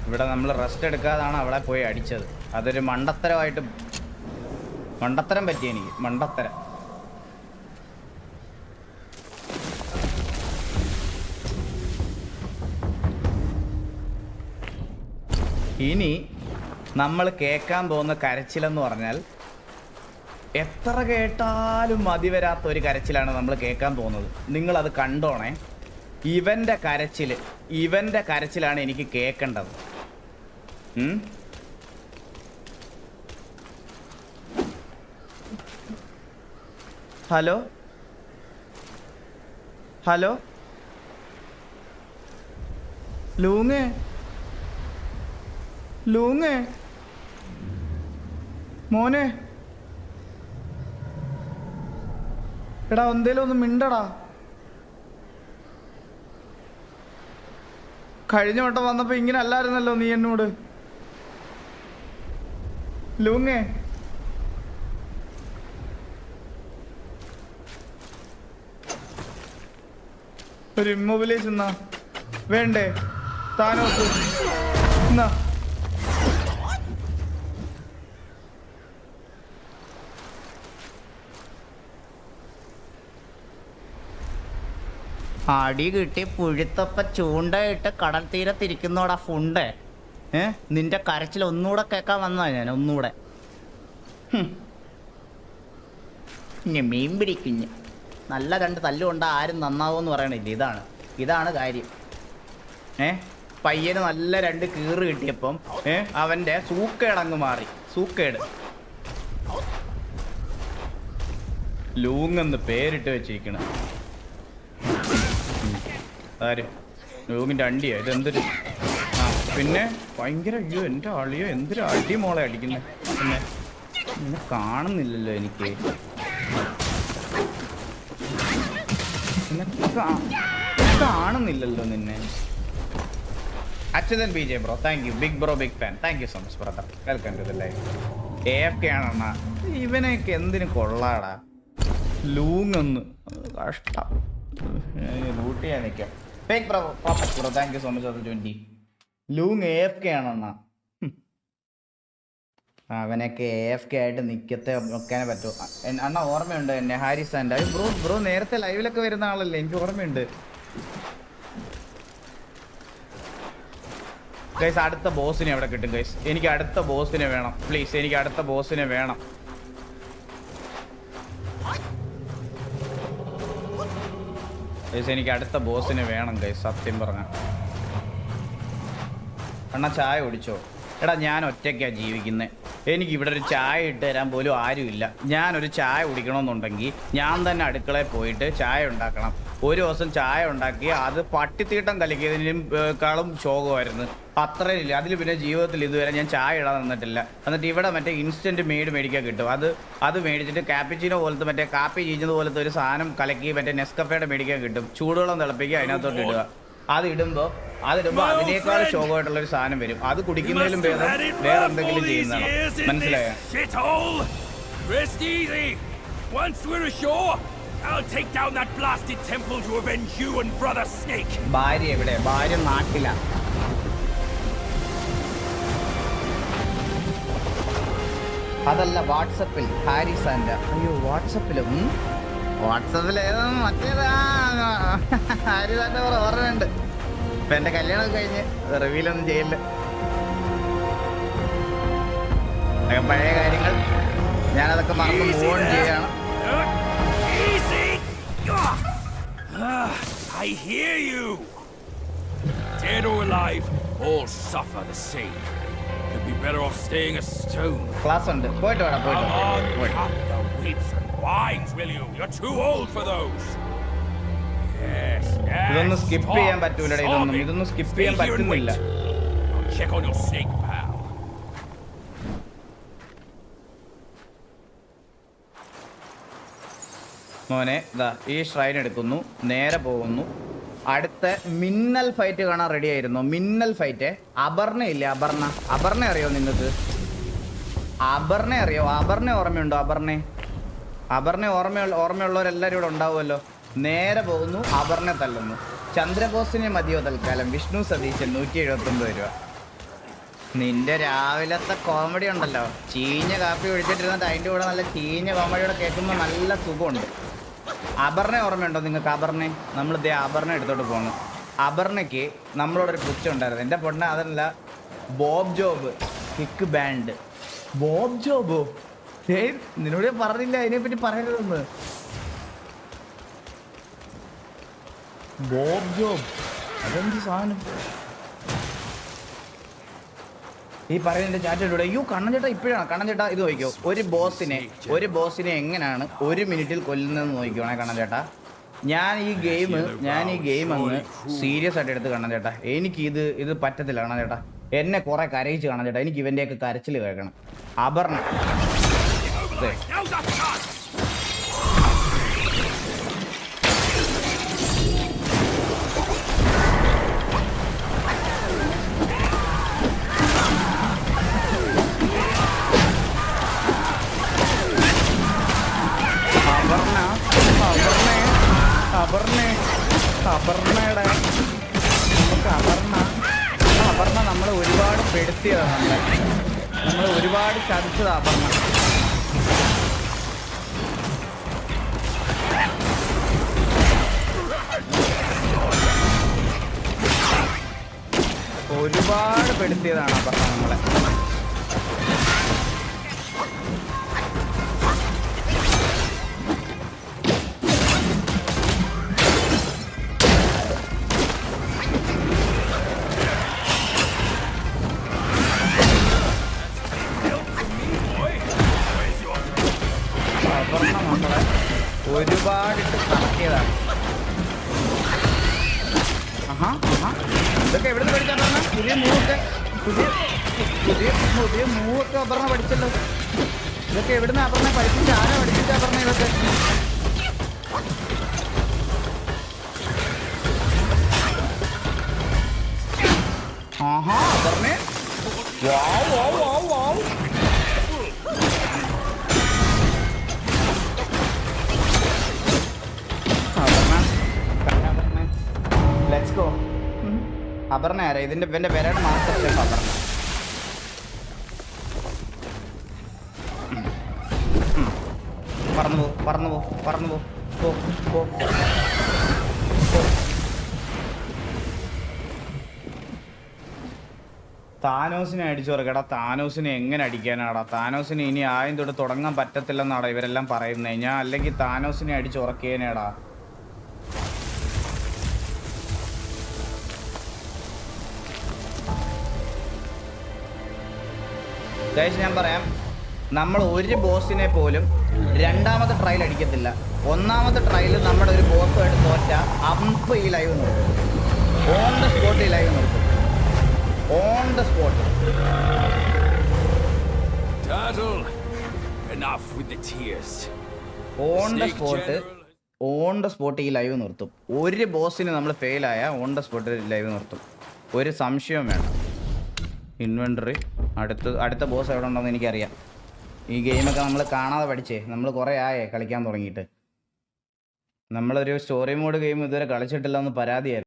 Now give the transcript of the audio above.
ഇവിടെ നമ്മൾ റെസ്റ്റ് എടുക്കാതാണ് അവളെ പോയി അടിച്ചത്. അതൊരു മണ്ടത്തരം പറ്റി എനിക്ക്. മണ്ടത്തരം. ഇനി നമ്മൾ കേൾക്കാൻ പോകുന്ന കരച്ചിലെന്ന് പറഞ്ഞാൽ എത്ര കേട്ടാലും മതി വരാത്ത ഒരു കരച്ചിലാണ് നമ്മൾ കേൾക്കാൻ പോകുന്നത്. നിങ്ങളത് കണ്ടോണേ. ഇവൻ്റെ കരച്ചിലാണ് എനിക്ക് കേൾക്കേണ്ടത്. ഹലോ ഹലോ ലൂങ്ങേ മോനെ, എടാ എന്തേലും ഒന്ന് മിണ്ടടാ. കഴിഞ്ഞ വട്ടം വന്നപ്പോ ഇങ്ങനെ അല്ലായിരുന്നല്ലോ നീ എന്നോട്. ലൂങ്ങേ, ഒരു ഇമ്മൊബിലൈസ് എന്നാ വേണ്ടേ? താനോസ് എന്നാ. അടി കിട്ടി പുഴുത്തപ്പ ചൂണ്ടയിട്ട് കടൽ തീരത്തിരിക്കുന്നോടാ ഫുണ്ടേ. നിന്റെ കരച്ചിൽ ഒന്നുകൂടെ കേൾക്കാൻ വന്നാ ഞാൻ. ഒന്നുകൂടെ മീൻ പിടിക്കുഞ്ഞ് നല്ല രണ്ട് തല്ലുകൊണ്ടാ ആരും നന്നാവുമെന്ന് പറയണില്ല. ഇതാണ് കാര്യം. പയ്യന് നല്ല രണ്ട് കീറ് കിട്ടിയപ്പം അവൻ്റെ സൂക്കേടങ്ങ് മാറി. സൂക്കേട്. ലൂങ്ങെന്ന് പേരിട്ട് വെച്ചിരിക്കണ ആര്? ലൂങ്ങിൻ്റെ അണ്ടിയാ ഇതെന്തൊരു. പിന്നെ ഭയങ്കര അയ്യോ എൻ്റെ അളിയോ എന്തൊരു അടി മോളെ അടിക്കുന്നത്. പിന്നെ നിന്നെ കാണുന്നില്ലല്ലോ എനിക്ക്. കാണുന്നില്ലല്ലോ നിന്നെ. Achyuthan BJ bro, thank you. Big bro, big fan. Thank you so much brother. Welcome to the live. AFK ആണെന്നാ. ഇവനെയൊക്കെ എന്തിനു കൊള്ളാടാ. ലൂങ്ങൊന്ന് കഷ്ടം. ലൂട്ട് ചെയ്യാൻ നിൽക്കാം. Fake bro, perfect bro. Thank you so much 20. ലൂങ് AFK ആണെന്നാ. അവനൊക്കെ AFK ആയിട്ട് നിൽക്കത്തെ നോക്കാനേ പറ്റൂ. അണ്ണ ഓർമ്മയുണ്ട് എന്നെ ഹാരിസ് ആൻഡ് ബ്രോ നേരത്തെ ലൈവിലൊക്കെ വരുന്ന ആളല്ലേ, എനിക്ക് ഓർമ്മയുണ്ട്. ഗൈസ് അടുത്ത ബോസിനെ എവിടെ കിട്ടും ഗൈസ്? എനിക്ക് അടുത്ത ബോസിനെ വേണം പ്ലീസ്. എനിക്ക് അടുത്ത ബോസിനെ വേണം. ഗൈസ് എനിക്ക് അടുത്ത ബോസിനെ വേണം ഗൈസ്, സത്യം പറഞ്ഞ. അണ്ണാ ചായ കുടിച്ചോ? എടാ ഞാൻ ഒറ്റയ്ക്കാണ് ജീവിക്കുന്നത്. എനിക്ക് ഇവിടെ ഒരു ചായ ഇട്ട് തരാൻ പോലും ആരുമില്ല. ഞാനൊരു ചായ കുടിക്കണമെന്നുണ്ടെങ്കിൽ ഞാൻ തന്നെ അടുക്കളയിൽ പോയിട്ട് ചായ ഉണ്ടാക്കണം. ഒരു ദിവസം ചായ ഉണ്ടാക്കി അത് പട്ടിത്തീട്ടം കലക്കിയതിനേക്കാളും ശോകമായിരുന്നു. അത്രയും ഇല്ല. അതിൽ പിന്നെ ജീവിതത്തിൽ ഇതുവരെ ഞാൻ ചായ ഇടാൻ നിന്നിട്ടില്ല. എന്നിട്ട് ഇവിടെ മറ്റേ ഇൻസ്റ്റൻറ്റ് മെയ്ഡ് മേടിക്കാൻ കിട്ടും. അത് മേടിച്ചിട്ട് കാപ്പിച്ചീനോ പോലത്തെ മറ്റേ കാപ്പി ചീഞ്ഞത് പോലത്തെ ഒരു സാധനം കലക്കി മറ്റേ നെസ്കഫേയുടെ മേടിക്കാൻ കിട്ടും. ചൂടുവെള്ളം തിളപ്പിക്കുക, അതിനകത്തോട്ട് ഇടുക. അതിടുമ്പോൾ അതിനേക്കാൾ ശോകമായിട്ടുള്ളൊരു സാധനം വരും. അത് കുടിക്കുന്നതിലും ഭേദം വേറെ എന്തെങ്കിലും ചെയ്യുന്നതാണ്. മനസ്സിലായോ? ഭാര്യ എവിടെ? ഭാര്യ നാട്ടില. അതല്ല വാട്സപ്പിൽ ഹാരിസ് ആൻഡ്. അയ്യോ വാട്സപ്പിലും ഏതാണ് മറ്റേതാ ഹാരിസ് ആൻഡ് ഓർമ്മയുണ്ട്. ഇപ്പൊ എന്റെ കല്യാണം കഴിഞ്ഞ് റിവീലൊന്നും ചെയ്യില്ല. പഴയ കാര്യങ്ങൾ ഞാനതൊക്കെ മറന്ന് മൂവ് ഓൺ ചെയ്യാണ്. I hear you. Dead or alive, all suffer the same. You'd be better off staying a stone. Class ഉണ്ട്. പോയിട്ട് വേണം. Cut the whips and wines, will you? You're too old for those. Yes. ഇതൊന്നും skip ചെയ്യാൻ പറ്റൂലടാ. ഇതൊന്നും skip ചെയ്യാൻ പറ്റുന്നില്ല. Check on your snake, pal. മോനെ ഇതാ ഈ ഷ്രൈൻ എടുക്കുന്നു, നേരെ പോകുന്നു. അടുത്ത മിന്നൽ ഫൈറ്റ് കാണാൻ റെഡി ആയിരുന്നു. മിന്നൽ ഫൈറ്റ്. അപർണ ഇല്ലേ? അപർണ അറിയോ നിങ്ങൾക്ക്? അപർണ അറിയോ? അപർണ ഓർമ്മയുണ്ടോ? അപർണ ഓർമ്മയുള്ളവരെല്ലാവരും ഇവിടെ ഉണ്ടാവുമല്ലോ. നേരെ പോകുന്നു, അപർണ തല്ലുന്നു. ചന്ദ്രബോസിനെ മതിയോ തൽക്കാലം? വിഷ്ണു സതീശൻ 179 രൂപ. നിന്റെ രാവിലത്തെ കോമഡി ഉണ്ടല്ലോ, ചീഞ്ഞ കാപ്പി ഒഴിച്ചിട്ടിരുന്നിട്ട് അതിൻ്റെ കൂടെ നല്ല ചീഞ്ഞ കോമഡിയോടെ കേൾക്കുമ്പോൾ നല്ല സുഖമുണ്ട്. അപർണ ഓർമ്മയുണ്ടോ നിങ്ങൾക്ക്? അപർണ, നമ്മൾ ഇതേ അപർണ എടുത്തോട്ട് പോകണം. അപർണയ്ക്ക് നമ്മളോടൊരു പുച്ഛം ഉണ്ടായിരുന്നു. എൻ്റെ പൊണ്ണ അതല്ല, ബോബ് ജോബ് കിക്ക് ബാൻഡ്. ബോബ് ജോബോ? നിന്നോട് പറഞ്ഞില്ല അതിനെപ്പറ്റി പറയരുതെന്ന്. ബോബ് ജോബ് അതെന്ത് സാധനം? ഈ പറയുന്നതിന്റെ ചാറ്റിലൂടെ അയ്യോ കണ്ണൻ ചേട്ടാ ഇപ്പോഴാണ്. കണ്ണൻ ചേട്ടാ ഇത് നോക്കിയോ, ഒരു ബോസിനെ എങ്ങനെയാണ് 1 മിനിറ്റിൽ കൊല്ലുന്നതെന്ന് നോക്കിക്കോണേ കണ്ണൻ ചേട്ടാ. ഞാൻ ഈ ഗെയിം അങ്ങ് സീരിയസ് ആയിട്ട് എടുത്ത് കണ്ണൻ ചേട്ടാ. എനിക്ക് ഇത് പറ്റത്തില്ല കണ്ണൻ ചേട്ടാ. എന്നെ കുറെ കരയിച്ച് കണ്ണൻ ചേട്ടാ. എനിക്ക് ഇവന്റെയൊക്കെ കരച്ചിൽ കേൾക്കണം. അപർണ അപർണയുടെ നമുക്ക് അപർണ നമ്മളെ ഒരുപാട് പെടുത്തിയതാണ്. നമ്മൾ ഒരുപാട് ചതിച്ചത് അപർണ. ഒരുപാട് പെടുത്തിയതാണ് അപർണ നമ്മളെ. ഒരുപാടിട്ട് കറക്കിയതാണ്. ഇതൊക്കെ എവിടെ നിന്ന് പഠിച്ചാൽ പറഞ്ഞ പുതിയ മൂവൊക്കെ അപർണ പഠിച്ചല്ലോ. ഇതൊക്കെ എവിടുന്ന് അപർണ പഠിപ്പിച്ച? ആരാ പഠിപ്പിച്ചാ പറഞ്ഞ ഇതൊക്കെ? അപർണേ അപർണ ആരാ? ഇതിന്റെ പേരാണ് മാസ്റ്റർ ഷെഫ് അപർണ. പറന്നു പോ. താനോസിനെ അടിച്ചു തുറക്കടാ. താനോസിനെ എങ്ങനെ അടിക്കാനാടാ? താനോസിനെ ഇനി ആയും തൊട്ട് തുടങ്ങാൻ പറ്റത്തില്ലെന്നാടാ ഇവരെല്ലാം പറയുന്നത്. ഞാൻ അല്ലെങ്കിൽ താനോസിനെ അടിച്ചു ഉറക്കിയേനേടാ. ഞാൻ പറയാം, നമ്മൾ ഒരു ബോസിനെ പോലും രണ്ടാമത്തെ ട്രയൽ അടിക്കത്തില്ല. ഒന്നാമത്തെ ട്രയൽ നമ്മുടെ ഒരു ബോസുമായിട്ട് തോറ്റ അമ്പ് ഈ ലൈവ് നിർത്തും. ഓൺ ദ സ്പോട്ട് ഈ ലൈവ് നിർത്തും. On the spot. On the spot ഈ ലൈവ് നിർത്തും. ഒരു ബോസിന് നമ്മൾ ഫെയിലായ ഓൺ ദ സ്പോട്ട് ലൈവ് നിർത്തും. ഒരു സംശയവും വേണ്ട. ഇൻവെൻറ്ററി അടുത്ത ബോസ് എവിടെ ഉണ്ടോയെന്ന് എനിക്കറിയാം. ഈ ഗെയിമൊക്കെ നമ്മൾ കാണാതെ പഠിച്ചേ. നമ്മൾ കുറേ ആയേ കളിക്കാൻ തുടങ്ങിയിട്ട്. നമ്മളൊരു സ്റ്റോറി മോഡ് ഗെയിം ഇതുവരെ കളിച്ചിട്ടില്ല എന്ന് പരാതിയായിരുന്നു.